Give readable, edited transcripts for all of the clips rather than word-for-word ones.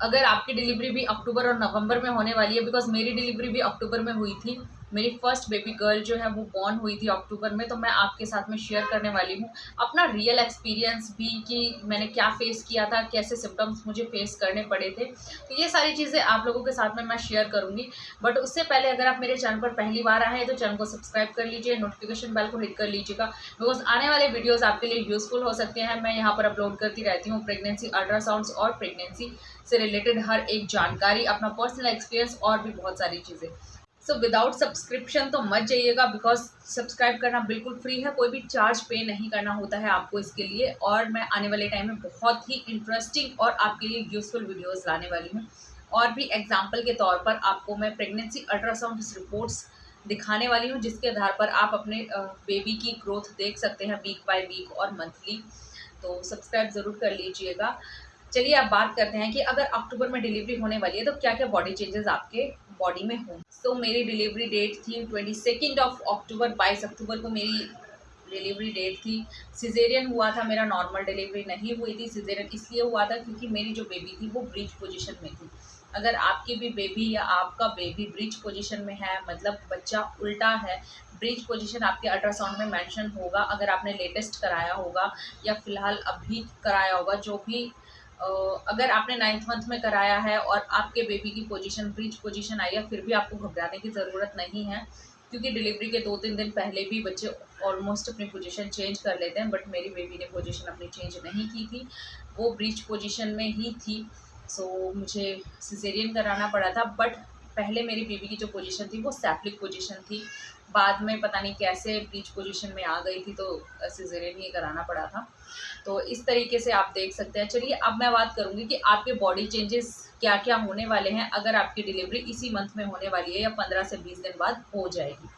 अगर आपकी डिलीवरी भी अक्टूबर और नवंबर में होने वाली है, बिकॉज़ मेरी डिलीवरी भी अक्टूबर में हुई थी। मेरी फर्स्ट बेबी गर्ल जो है वो बॉर्न हुई थी अक्टूबर में, तो मैं आपके साथ में शेयर करने वाली हूँ अपना रियल एक्सपीरियंस भी कि मैंने क्या फ़ेस किया था, कैसे सिम्पटम्स मुझे फ़ेस करने पड़े थे। तो ये सारी चीज़ें आप लोगों के साथ में मैं शेयर करूँगी। बट उससे पहले अगर आप मेरे चैनल पर पहली बार आए हैं तो चैनल को सब्सक्राइब कर लीजिए, नोटिफ़िकेशन बेल को हिट कर लीजिएगा, बिकॉज़ आने वाले वीडियोज़ आपके लिए यूज़फुल हो सकते हैं। मैं यहाँ पर अपलोड करती रहती हूँ प्रेगनेंसी अल्ट्रासाउंड्स और प्रेगनेंसी से रिलेटेड हर एक जानकारी, अपना पर्सनल एक्सपीरियंस और भी बहुत सारी चीज़ें। सो विदाउट सब्सक्रिप्शन तो मत जाइएगा, बिकॉज सब्सक्राइब करना बिल्कुल फ्री है, कोई भी चार्ज पे नहीं करना होता है आपको इसके लिए। और मैं आने वाले टाइम में बहुत ही इंटरेस्टिंग और आपके लिए यूजफुल वीडियोस लाने वाली हूँ। और भी एग्जाम्पल के तौर पर आपको मैं प्रेगनेंसी अल्ट्रासाउंड रिपोर्ट्स दिखाने वाली हूँ, जिसके आधार पर आप अपने बेबी की ग्रोथ देख सकते हैं वीक बाय वीक और मंथली। तो सब्सक्राइब ज़रूर कर लीजिएगा। चलिए अब बात करते हैं कि अगर अक्टूबर में डिलीवरी होने वाली है तो क्या क्या बॉडी चेंजेस आपके बॉडी में हों। सो मेरी डिलीवरी डेट थी 22 ऑफ अक्टूबर। 22 अक्टूबर को मेरी डिलीवरी डेट थी। सिजेरियन हुआ था मेरा, नॉर्मल डिलीवरी नहीं हुई थी। सिजेरियन इसलिए हुआ था क्योंकि मेरी जो बेबी थी वो ब्रीच पोजीशन में थी। अगर आपकी भी बेबी या आपका बेबी ब्रीच पोजीशन में है, मतलब बच्चा उल्टा है, ब्रीच पोजीशन आपके अल्ट्रासाउंड में मेंशन होगा। अगर आपने लेटेस्ट कराया होगा या फिलहाल अभी कराया होगा, जो भी अगर आपने 9th मंथ में कराया है और आपके बेबी की पोजीशन ब्रीच पोजीशन आई है, फिर भी आपको घबराने की ज़रूरत नहीं है, क्योंकि डिलीवरी के 2-3 दिन पहले भी बच्चे ऑलमोस्ट अपनी पोजीशन चेंज कर लेते हैं। बट मेरी बेबी ने पोजीशन अपनी चेंज नहीं की थी, वो ब्रीच पोजीशन में ही थी। सो मुझे सिजेरियन कराना पड़ा था। बट पहले मेरी बेबी की जो पोजीशन थी वो सैफ्लिक पोजीशन थी, बाद में पता नहीं कैसे ब्रीच पोजीशन में आ गई थी, तो सिजेरियन ही कराना पड़ा था। तो इस तरीके से आप देख सकते हैं। चलिए अब मैं बात करूँगी कि आपके बॉडी चेंजेस क्या-क्या होने वाले हैं अगर आपकी डिलीवरी इसी मंथ में होने वाली है या 15 से 20 दिन बाद हो जाएगी।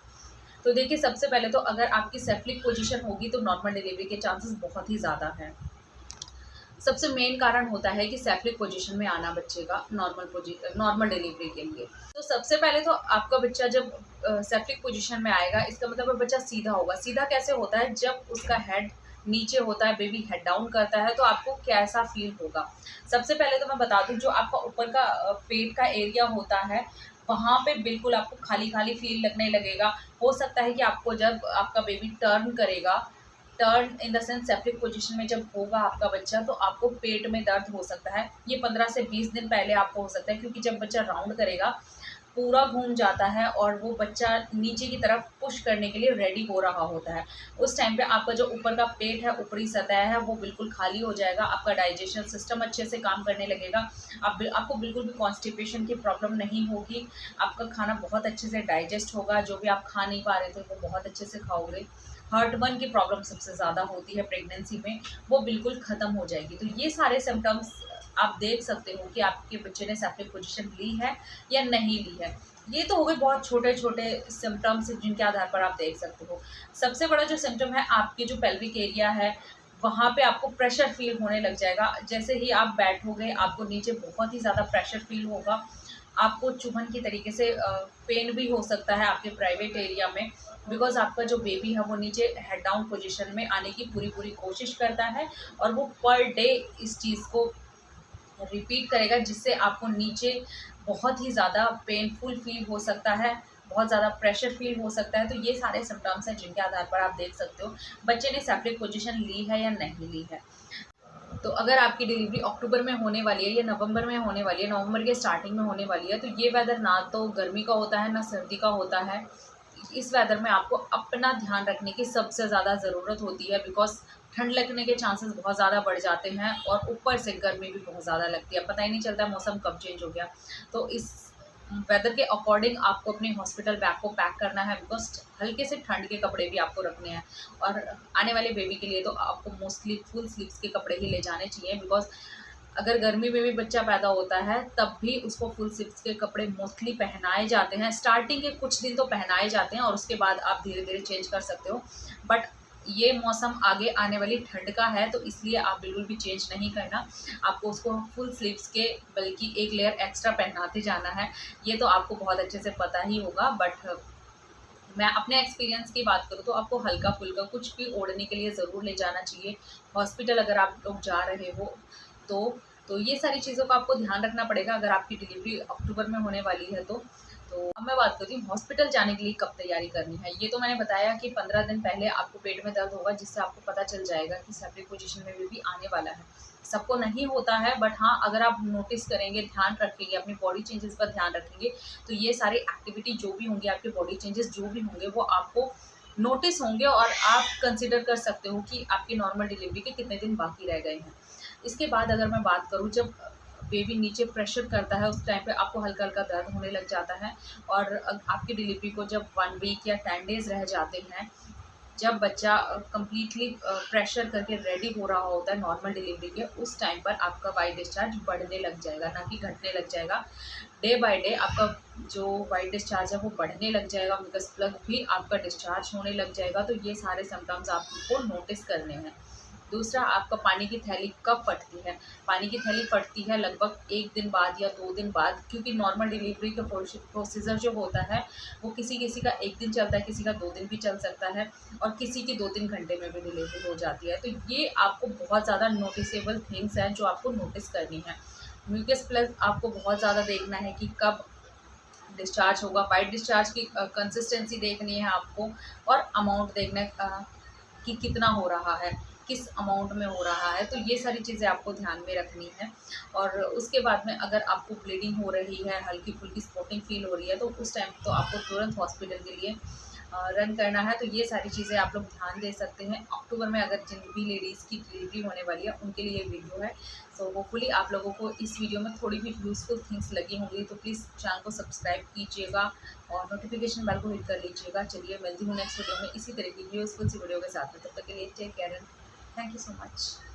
तो देखिए, सबसे पहले तो अगर आपकी सेफ्लिक पोजीशन होगी तो नॉर्मल डिलीवरी के चांसेस बहुत ही ज़्यादा हैं। सबसे मेन कारण होता है कि सेफ्लिक पोजीशन में आना बच्चे का नॉर्मल डिलीवरी के लिए। तो सबसे पहले तो आपका बच्चा जब सेफ्लिक पोजीशन में आएगा, इसका मतलब है बच्चा सीधा होगा। सीधा कैसे होता है? जब उसका हेड नीचे होता है, बेबी हेड डाउन करता है, तो आपको कैसा फील होगा। सबसे पहले तो मैं बता दूं, जो आपका ऊपर का पेट का एरिया होता है, वहाँ पे बिल्कुल आपको खाली खाली फील लगने लगेगा। हो सकता है कि आपको जब आपका बेबी टर्न करेगा, turn in the sense cephalic position में जब होगा आपका बच्चा, तो आपको पेट में दर्द हो सकता है। ये 15 से 20 दिन पहले आपको हो सकता है, क्योंकि जब बच्चा राउंड करेगा पूरा घूम जाता है और वो बच्चा नीचे की तरफ पुश करने के लिए रेडी हो रहा होता है। उस टाइम पे आपका जो ऊपर का पेट है, ऊपरी सतह है, वो बिल्कुल खाली हो जाएगा। आपका डाइजेशन सिस्टम अच्छे से काम करने लगेगा। आपको बिल्कुल भी कॉन्स्टिपेशन की प्रॉब्लम नहीं होगी। आपका खाना बहुत अच्छे से डाइजेस्ट होगा। जो भी आप खा नहीं पा रहे थे वो बहुत अच्छे से खाओगे। हार्टबर्न की प्रॉब्लम सबसे ज़्यादा होती है प्रेगनेंसी में, वो बिल्कुल ख़त्म हो जाएगी। तो ये सारे सिम्टम्स आप देख सकते हो कि आपके बच्चे ने सेफ्लिक पोजीशन ली है या नहीं ली है। ये तो हो गए बहुत छोटे-छोटे सिम्पटम्स जिनके आधार पर आप देख सकते हो। सबसे बड़ा जो सिम्पटम है, आपके जो पेल्विक एरिया है, वहाँ पे आपको प्रेशर फ़ील होने लग जाएगा। जैसे ही आप बैठोगे, आपको नीचे बहुत ही ज़्यादा प्रेशर फ़ील होगा। आपको चुभन की तरीके से पेन भी हो सकता है आपके प्राइवेट एरिया में, बिकॉज़ आपका जो बेबी है वो नीचे हेड डाउन पोजीशन में आने की पूरी-पूरी कोशिश करता है और वो पर डे इस चीज़ को रिपीट करेगा, जिससे आपको नीचे बहुत ही ज़्यादा पेनफुल फ़ील हो सकता है, बहुत ज़्यादा प्रेशर फ़ील हो सकता है। तो ये सारे सिम्पटम्स हैं जिनके आधार पर आप देख सकते हो बच्चे ने सेफ्लिक पोजीशन ली है या नहीं ली है। तो अगर आपकी डिलीवरी अक्टूबर में होने वाली है या नवंबर में होने वाली है, नवंबर के स्टार्टिंग में होने वाली है, तो ये वेदर ना तो गर्मी का होता है ना सर्दी का होता है। इस वेदर में आपको अपना ध्यान रखने की सबसे ज़्यादा ज़रूरत होती है, बिकॉज़ ठंड लगने के चांसेस बहुत ज़्यादा बढ़ जाते हैं और ऊपर से गर्मी भी बहुत ज़्यादा लगती है। पता ही नहीं चलता मौसम कब चेंज हो गया। तो इस वेदर के अकॉर्डिंग आपको अपने हॉस्पिटल बैग को पैक करना है, बिकॉज़ हल्के से ठंड के कपड़े भी आपको रखने हैं। और आने वाले बेबी के लिए तो आपको मोस्टली फुल स्लीव्स के कपड़े ही ले जाने चाहिए, बिकॉज़ अगर गर्मी में भी बच्चा पैदा होता है तब भी उसको फुल स्लीव्स के कपड़े मोस्टली पहनाए जाते हैं। स्टार्टिंग के कुछ दिन तो पहनाए जाते हैं और उसके बाद आप धीरे-धीरे चेंज कर सकते हो। बट ये मौसम आगे आने वाली ठंड का है, तो इसलिए आप बिल्कुल भी चेंज नहीं करना। आपको उसको फुल स्लीव्स के बल्कि एक लेयर एक्स्ट्रा पहनाते जाना है। ये तो आपको बहुत अच्छे से पता ही होगा। बट मैं अपने एक्सपीरियंस की बात करूँ तो आपको हल्का-फुल्का कुछ भी ओढ़ने के लिए ज़रूर ले जाना चाहिए। हॉस्पिटल अगर आप लोग जा रहे हो तो तो ये सारी चीज़ों का आपको ध्यान रखना पड़ेगा अगर आपकी डिलीवरी अक्टूबर में होने वाली है तो। अब मैं बात करती हूँ हॉस्पिटल जाने के लिए कब तैयारी करनी है। ये तो मैंने बताया कि 15 दिन पहले आपको पेट में दर्द होगा, जिससे आपको पता चल जाएगा कि सेप्टिक पोजीशन में बेबी आने वाला है। सबको नहीं होता है, बट हाँ, अगर आप नोटिस करेंगे, ध्यान रखेंगे, अपनी बॉडी चेंजेस पर ध्यान रखेंगे, तो ये सारी एक्टिविटी जो भी होंगी, आपके बॉडी चेंजेस जो भी होंगे, वो आपको नोटिस होंगे और आप कंसिडर कर सकते हो कि आपकी नॉर्मल डिलीवरी के कितने दिन बाकी रह गए हैं। इसके बाद अगर मैं बात करूँ, जब बेबी नीचे प्रेशर करता है उस टाइम पे आपको हल्का हल्का दर्द होने लग जाता है, और आपकी डिलीवरी को जब 1 वीक या 10 डेज़ रह जाते हैं, जब बच्चा कंप्लीटली प्रेशर करके रेडी हो रहा होता है नॉर्मल डिलीवरी के, उस टाइम पर आपका वाइट डिस्चार्ज बढ़ने लग जाएगा, ना कि घटने लग जाएगा। डे बाय डे आपका जो वाइट डिस्चार्ज है वो बढ़ने लग जाएगा, मिकस प्लग भी आपका डिस्चार्ज होने लग जाएगा। तो ये सारे सिम्टम्स आपको नोटिस करने हैं। दूसरा, आपका पानी की थैली कब फटती है। पानी की थैली फटती है लगभग 1 दिन बाद या 2 दिन बाद, क्योंकि नॉर्मल डिलीवरी का प्रोसीजर जो होता है वो किसी-किसी का 1 दिन चलता है, किसी का 2 दिन भी चल सकता है, और किसी की 2-3 घंटे में भी डिलीवरी हो जाती है। तो ये आपको बहुत ज़्यादा नोटिसेबल थिंग्स हैं जो आपको नोटिस करनी है। म्यूकस प्लग आपको बहुत ज़्यादा देखना है कि कब डिस्चार्ज होगा। वाइट डिस्चार्ज की कंसिस्टेंसी देखनी है आपको, और अमाउंट देखना है कि कितना हो रहा है, किस अमाउंट में हो रहा है। तो ये सारी चीज़ें आपको ध्यान में रखनी है। और उसके बाद में अगर आपको ब्लीडिंग हो रही है, हल्की-फुल्की स्पॉटिंग फ़ील हो रही है, तो उस टाइम तो आपको तुरंत हॉस्पिटल के लिए रन करना है। तो ये सारी चीज़ें आप लोग ध्यान दे सकते हैं। अक्टूबर में अगर जिन भी लेडीज़ की डिलीवरी होने वाली है, उनके लिए ये वीडियो है। सो होपफुली आप लोगों को इस वीडियो में थोड़ी भी यूज़फुल थिंग्स लगी होंगी, तो प्लीज़ चैनल को सब्सक्राइब कीजिएगा और नोटिफिकेशन बेल को हिट कर लीजिएगा। चलिए, मिलती हूँ नेक्स्ट वीडियो में इसी तरह की यूज़फुल सी वीडियो के साथ में। तब तक के लिए take care and thank you so much.